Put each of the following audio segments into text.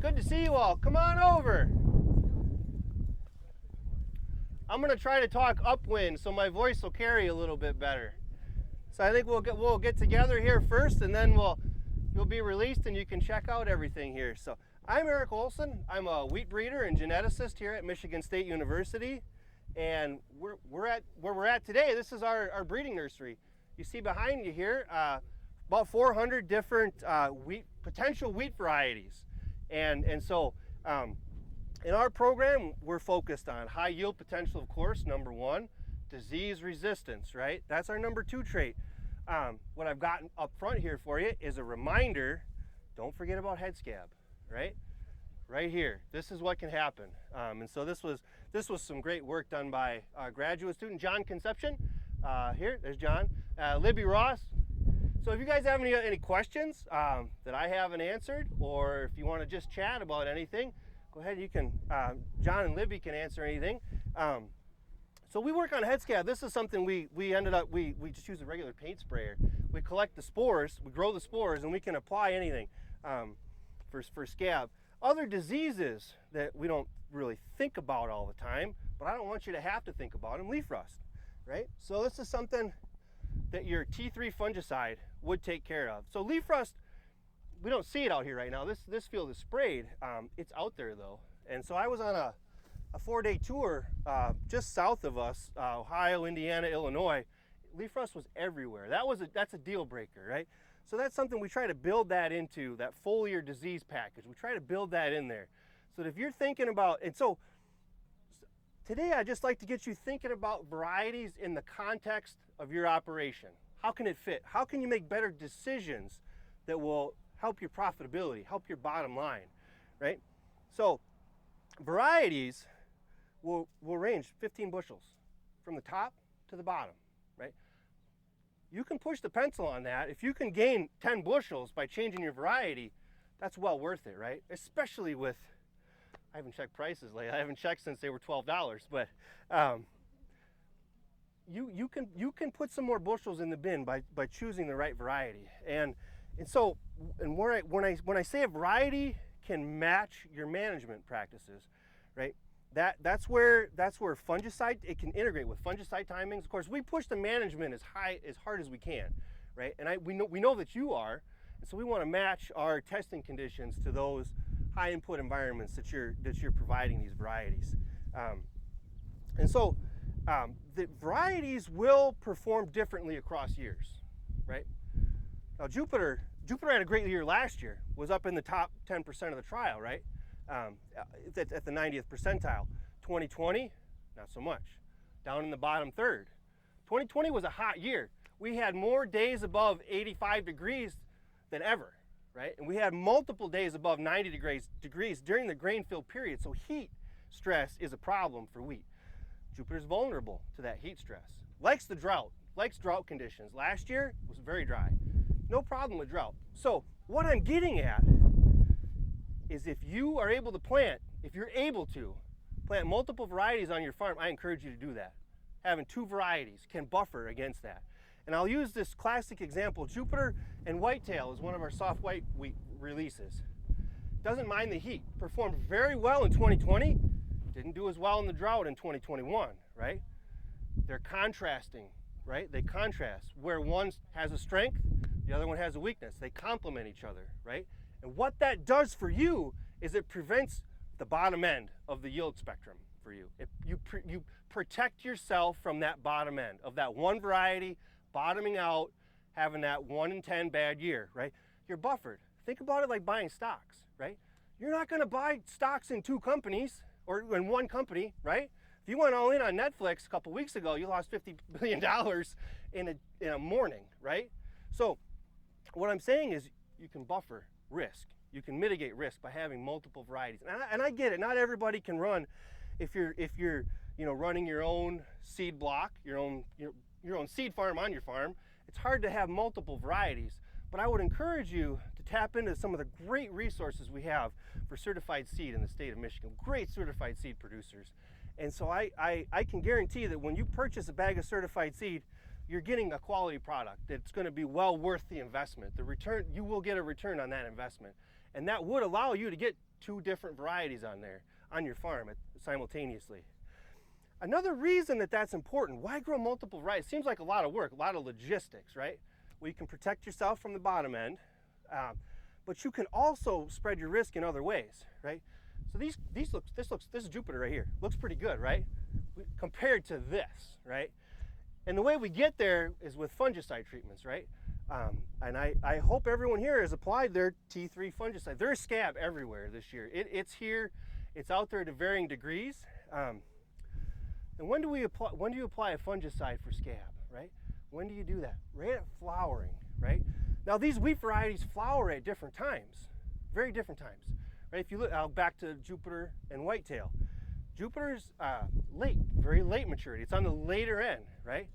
good to see you all. Come on over. I'm going to try to talk upwind so my voice will carry a little bit better. So I think we'll get together here first, and then you'll be released and you can check out everything here. So I'm Eric Olson. I'm a wheat breeder and geneticist here at Michigan State University. And we're at where we're at today. This is our breeding nursery. You see behind you here about 400 different potential wheat varieties. And so in our program, we're focused on high yield potential, of course, number one, disease resistance, right? That's our number two trait. What I've got up front here for you is a reminder, don't forget about head scab, right? Right here, this is what can happen. And so this was some great work done by a graduate student, John Conception. Here, there's John. Libby Ross. So if you guys have any questions that I haven't answered, or if you want to just chat about anything, go ahead. You can. John and Libby can answer anything. So we work on head scab. This is something we just use a regular paint sprayer. We collect the spores, we grow the spores, and we can apply anything for scab. Other diseases that we don't really think about all the time, but I don't want you to have to think about them, leaf rust, right? So this is something that your T3 fungicide would take care of. So leaf rust, we don't see it out here right now. This field is sprayed. It's out there though. And so I was on a 4-day tour just south of us, Ohio, Indiana, Illinois. Leaf rust was everywhere. That's a deal breaker, right? So that's something we try to build that into, that foliar disease package. We try to build that in there. So that if you're thinking about, and so today I'd just like to get you thinking about varieties in the context of your operation. How can it fit? How can you make better decisions that will help your profitability, help your bottom line, right? So varieties will range 15 bushels from the top to the bottom, right? You can push the pencil on that. If you can gain 10 bushels by changing your variety, that's well worth it, right? Especially with, I haven't checked prices lately. I haven't checked since they were $12, but you can put some more bushels in the bin by choosing the right variety. And so when I say a variety can match your management practices, right? That's where fungicide, it can integrate with fungicide timings. Of course, we push the management as hard as we can, right? And we know that you are, and so we want to match our testing conditions to those high input environments that you're providing these varieties. And so the varieties will perform differently across years, right? Now Jupiter had a great year last year, was up in the top 10% of the trial, right? At the 90th percentile. 2020, not so much. Down in the bottom third. 2020 was a hot year. We had more days above 85 degrees than ever, right? And we had multiple days above 90 degrees during the grain fill period. So heat stress is a problem for wheat. Jupiter's vulnerable to that heat stress. Likes drought conditions. Last year was very dry. No problem with drought. So what I'm getting at is if you are able to plant, if you're able to plant multiple varieties on your farm, I encourage you to do that. Having 2 varieties can buffer against that. And I'll use this classic example. Jupiter and Whitetail is one of our soft white wheat releases. Doesn't mind the heat. Performed very well in 2020. Didn't do as well in the drought in 2021, right? They're contrasting, right? They contrast. Where one has a strength, the other one has a weakness. They complement each other, right? And what that does for you is it prevents the bottom end of the yield spectrum for you. You protect yourself from that bottom end of that one variety bottoming out, having that 1 in 10 bad year, right? You're buffered. Think about it like buying stocks, right? You're not going to buy stocks in 2 companies or in one company, right? If you went all in on Netflix a couple weeks ago, you lost $50 billion in a morning, right? So what I'm saying is you can buffer risk. You can mitigate risk by having multiple varieties. And I get it. Not everybody can run. If you're running your own seed block, your own seed farm on your farm, it's hard to have multiple varieties. But I would encourage you to tap into some of the great resources we have for certified seed in the state of Michigan. Great certified seed producers. And so I can guarantee that when you purchase a bag of certified seed, you're getting a quality product that's going to be well worth the investment. The return, you will get a return on that investment. And that would allow you to get 2 different varieties on there on your farm simultaneously. Another reason that that's important, why grow multiple varieties? Seems like a lot of work, a lot of logistics, right? Well, you can protect yourself from the bottom end, but you can also spread your risk in other ways, right? So this is Jupiter right here. Looks pretty good, right? Compared to this, right? And the way we get there is with fungicide treatments, right? And I hope everyone here has applied their T3 fungicide. There's scab everywhere this year. It's here, it's out there to varying degrees. And when do you apply a fungicide for scab, right? When do you do that? Right at flowering, right? Now these wheat varieties flower at different times, very different times, right? If you look back to Jupiter and Whitetail, Jupiter's late, very late maturity. It's on the later end, right?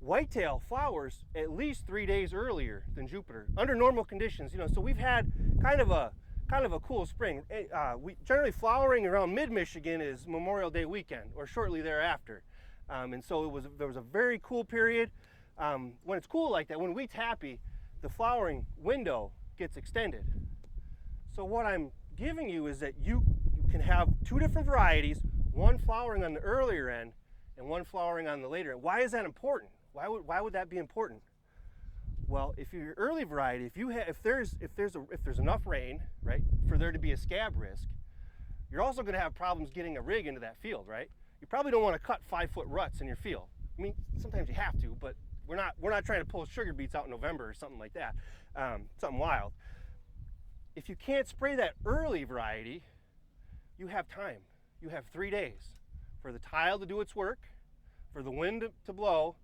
Whitetail flowers at least 3 days earlier than Jupiter under normal conditions. You know, so we've had kind of a cool spring. We generally flowering around mid-Michigan is Memorial Day weekend or shortly thereafter, and so there was a very cool period. When it's cool like that, when wheat's happy, the flowering window gets extended. So what I'm giving you is that you can have 2 different varieties, one flowering on the earlier end and one flowering on the later end. Why is that important? Why would that be important? Well, if you're early variety, if there's enough rain, right, for there to be a scab risk, you're also going to have problems getting a rig into that field, right? You probably don't want to cut 5-foot ruts in your field. I mean, sometimes you have to, but we're not trying to pull sugar beets out in November or something like that, something wild. If you can't spray that early variety, you have time. You have 3 days for the tile to do its work, for the wind to blow,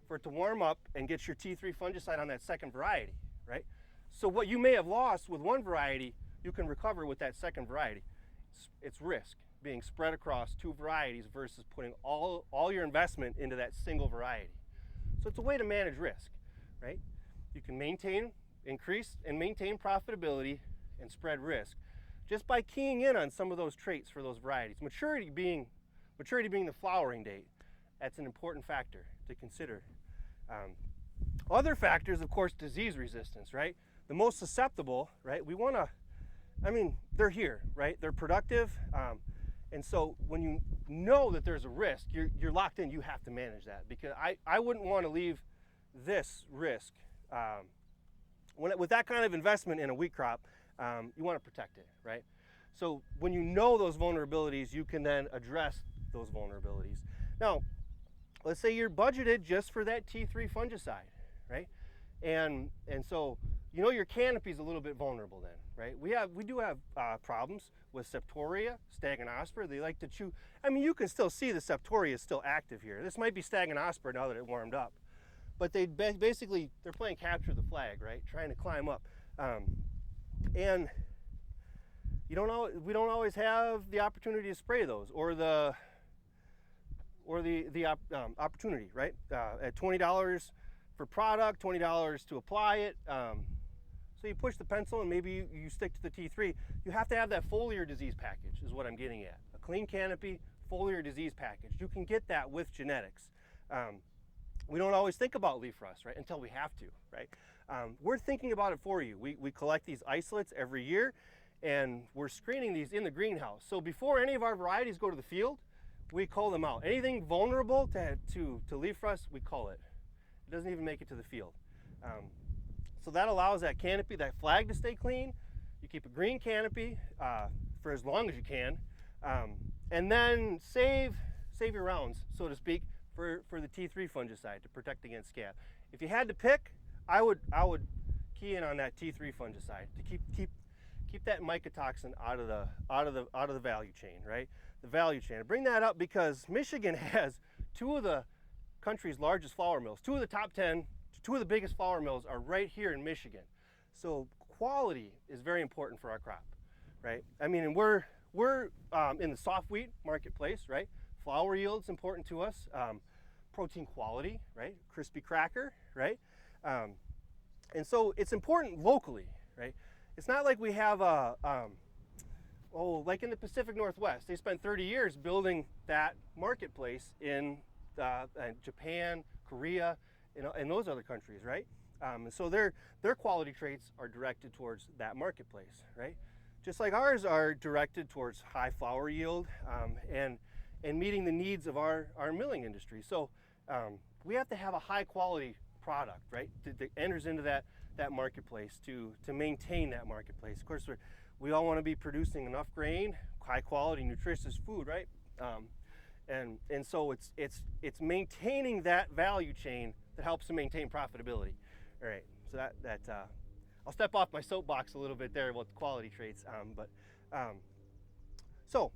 for it to warm up and get your T3 fungicide on that second variety, right? So what you may have lost with one variety, you can recover with that second variety. It's risk being spread across 2 varieties versus putting all your investment into that single variety. So it's a way to manage risk, right? You can increase and maintain profitability and spread risk just by keying in on some of those traits for those varieties. Maturity being the flowering date. That's an important factor to consider. Other factors, of course, disease resistance, right? The most susceptible, right? They're here, right? They're productive. And so when you know that there's a risk, you're locked in, you have to manage that, because I wouldn't want to leave this risk. With that kind of investment in a wheat crop, you want to protect it, right? So when you know those vulnerabilities, you can then address those vulnerabilities. Now, let's say you're budgeted just for that T3 fungicide, right? And so you know your canopy is a little bit vulnerable then, right? We do have problems with Septoria, Staginospora. They like to chew. I mean, you can still see the Septoria is still active here. This might be Staginospora now that it warmed up, but they're playing capture the flag, right? Trying to climb up, and we don't always have the opportunity to spray those or the opportunity, right? At $20 for product, $20 to apply it. So you push the pencil and maybe you stick to the T3. You have to have that foliar disease package is what I'm getting at. A clean canopy, foliar disease package. You can get that with genetics. We don't always think about leaf rust, right? Until we have to, right? We're thinking about it for you. We collect these isolates every year and we're screening these in the greenhouse. So before any of our varieties go to the field, we call them out. Anything vulnerable to leaf rust, we call it. It doesn't even make it to the field. So that allows that canopy, that flag to stay clean. You keep a green canopy for as long as you can, and then save your rounds, so to speak, for the T3 fungicide to protect against scab. If you had to pick, I would key in on that T3 fungicide to keep that mycotoxin out of the value chain, right? The value chain. I bring that up because Michigan has 2 of the country's largest flour mills. 2 of the top 10, 2 of the biggest flour mills are right here in Michigan. So quality is very important for our crop, right? I mean, and we're in the soft wheat marketplace, right? Flour yield's important to us. Protein quality, right? Crispy cracker, right? And so it's important locally, right? It's not like we have like in the Pacific Northwest, they spent 30 years building that marketplace in Japan, Korea, and those other countries, right? And so their quality traits are directed towards that marketplace, right? just like ours are directed towards high flower yield and meeting the needs of our milling industry. So we have to have a high quality product, right, that enters into that marketplace to maintain that marketplace. Of course, we all want to be producing enough grain, high quality, nutritious food, right? And so it's maintaining that value chain that helps to maintain profitability. All right, so that I'll step off my soapbox a little bit there about the quality traits, so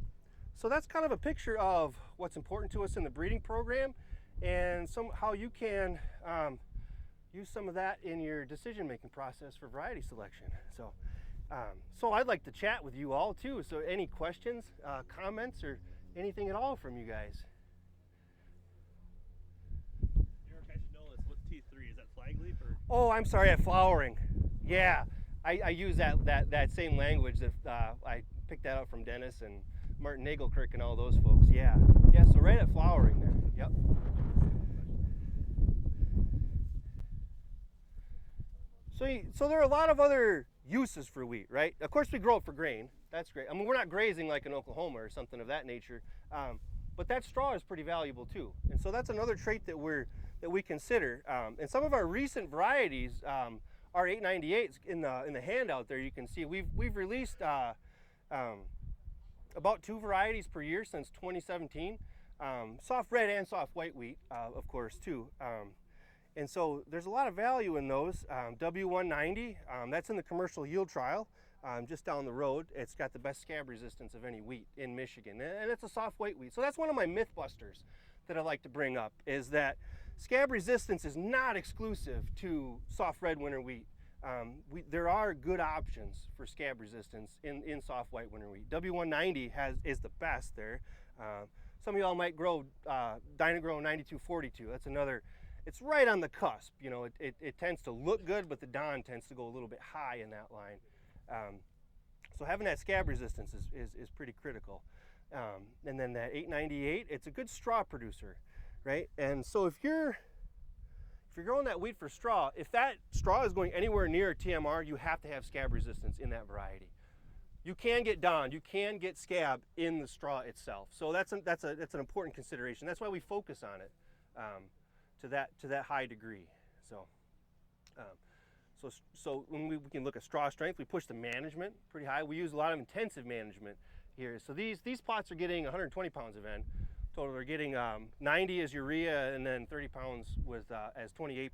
that's kind of a picture of what's important to us in the breeding program, and how you can use some of that in your decision-making process for variety selection. So I'd like to chat with you all too. So any questions, comments, or anything at all from you guys? Eric, I should know this. What's T3? Is that flag leaf or? Oh, I'm sorry, at flowering. Yeah, I use that same language that I picked that up from Dennis and Martin Nagelkirk and all those folks. Yeah, so right at flowering there. Yep. So there are a lot of other uses for wheat, right? Of course we grow it for grain. That's great. I mean, we're not grazing like in Oklahoma or something of that nature, but that straw is pretty valuable too. And so that's another trait that we consider. And some of our recent varieties are 898s in the handout there. You can see we've released about 2 varieties per year since 2017. Soft red and soft white wheat, of course, too. And so there's a lot of value in those. W190, that's in the commercial yield trial, just down the road. It's got the best scab resistance of any wheat in Michigan, and it's a soft white wheat. So that's one of my myth busters that I like to bring up, is that scab resistance is not exclusive to soft red winter wheat. There are good options for scab resistance in soft white winter wheat. W190 is the best there. Some of y'all might grow Dynagrow 9242. That's another. It's right on the cusp. You know, it tends to look good, but the Don tends to go a little bit high in that line. So having that scab resistance is pretty critical. And then that 898, it's a good straw producer, right? And so if you're growing that wheat for straw, if that straw is going anywhere near a TMR, you have to have scab resistance in that variety. You can get Don, you can get scab in the straw itself. So that's an important consideration. That's why we focus on it. To that high degree. So when we can look at straw strength, we push the management pretty high. We use a lot of intensive management here. So these plots are getting 120 pounds of N total. They're getting 90 as urea, and then 30 pounds with as 28%.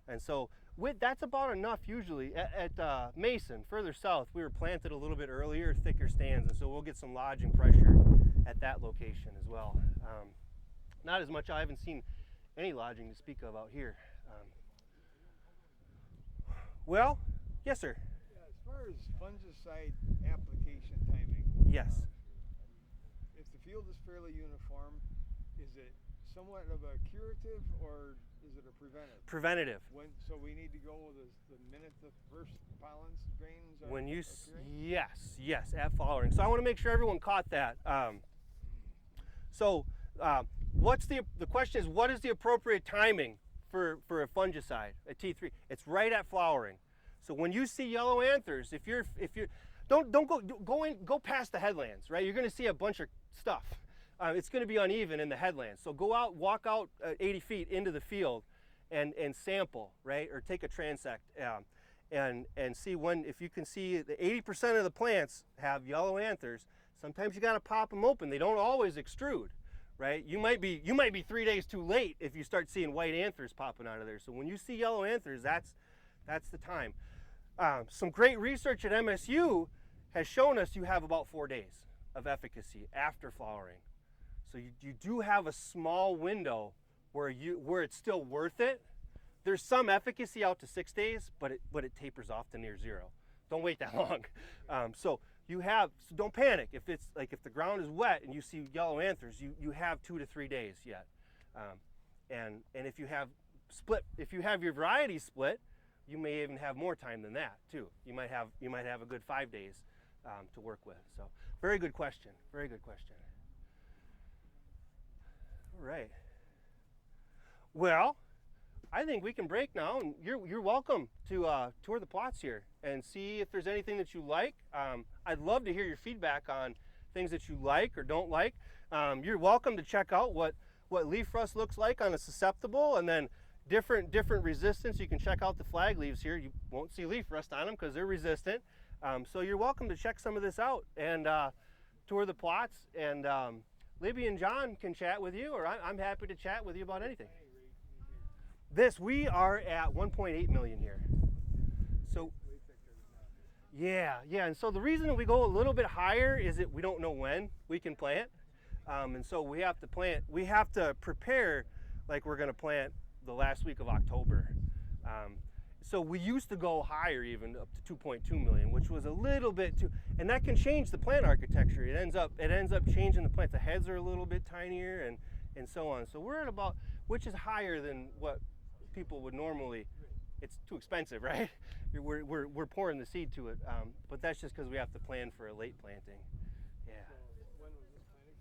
And so that's about enough usually. At Mason, further south, we were planted a little bit earlier, thicker stands, and so we'll get some lodging pressure at that location as well. Not as much. I haven't seen any lodging to speak of out here. Well, yes, sir. Yeah, as far as fungicide application timing. Yes. If the field is fairly uniform, is it somewhat of a curative or is it a preventative? Preventative. So we need to go the minute the first pollen grains are appearing? Yes, at flowering. So I want to make sure everyone caught that. The question is, what is the appropriate timing for a fungicide, a T3? It's right at flowering. So when you see yellow anthers, if you're don't go past the headlands, right? You're going to see a bunch of stuff. It's going to be uneven in the headlands. So walk out 80 feet into the field and sample, right? Or take a transect and see if you can see the 80% of the plants have yellow anthers. Sometimes you got to pop them open. They don't always extrude. Right? You might be 3 days too late if you start seeing white anthers popping out of there. So when you see yellow anthers, that's the time. Some great research at MSU has shown us you have about 4 days of efficacy after flowering. So you do have a small window where it's still worth it. There's some efficacy out to 6 days, but it tapers off to near zero. Don't wait that long. So don't panic if the ground is wet and you see yellow anthers. You have 2 to 3 days yet, and if you have your variety split, you may even have more time than that too. You might have a good 5 days to work with. So very good question. Very good question. All right. Well, I think we can break now, and you're welcome to tour the plots here and see if there's anything that you like. I'd love to hear your feedback on things that you like or don't like. You're welcome to check out what leaf rust looks like on a susceptible, and then different resistance. You can check out the flag leaves here. You won't see leaf rust on them because they're resistant. So you're welcome to check some of this out and tour the plots. And Libby and John can chat with you, or I'm happy to chat with you about anything. We are at 1.8 million here. So yeah, and so the reason that we go a little bit higher is that we don't know when we can plant. And so we have to prepare like we're going to plant the last week of October. So we used to go higher, even up to 2.2 million, which was a little bit too, and that can change the plant architecture. It ends up changing the plant. The heads are a little bit tinier and so on. So we're at about, which is higher than what people would normally. It's too expensive, right? We're pouring the seed to it, but that's just because we have to plan for a late planting. Yeah. So when was this planted?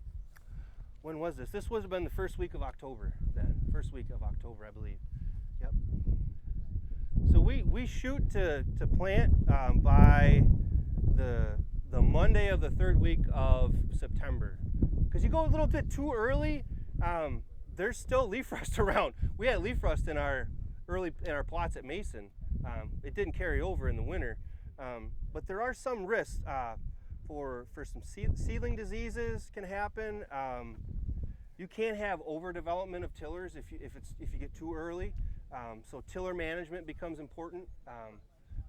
When was this? This would have been the first week of October then. First week of October, I believe. Yep. So we shoot to plant by the Monday of the third week of September. Because you go a little bit too early, there's still leaf rust around. We had leaf rust in our plots at Mason. It didn't carry over in the winter, but there are some risks for some seedling diseases can happen. You can't have overdevelopment of tillers if you get too early. So tiller management becomes important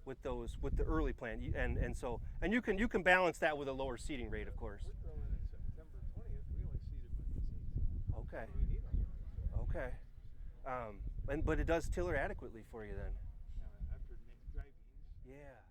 with the early plant, and you can balance that with a lower seeding rate, of course. We're growing in September 20th. We only seeded Monday. Okay. We need them. Okay. But it does tiller adequately for you then. After dry beans. Yeah.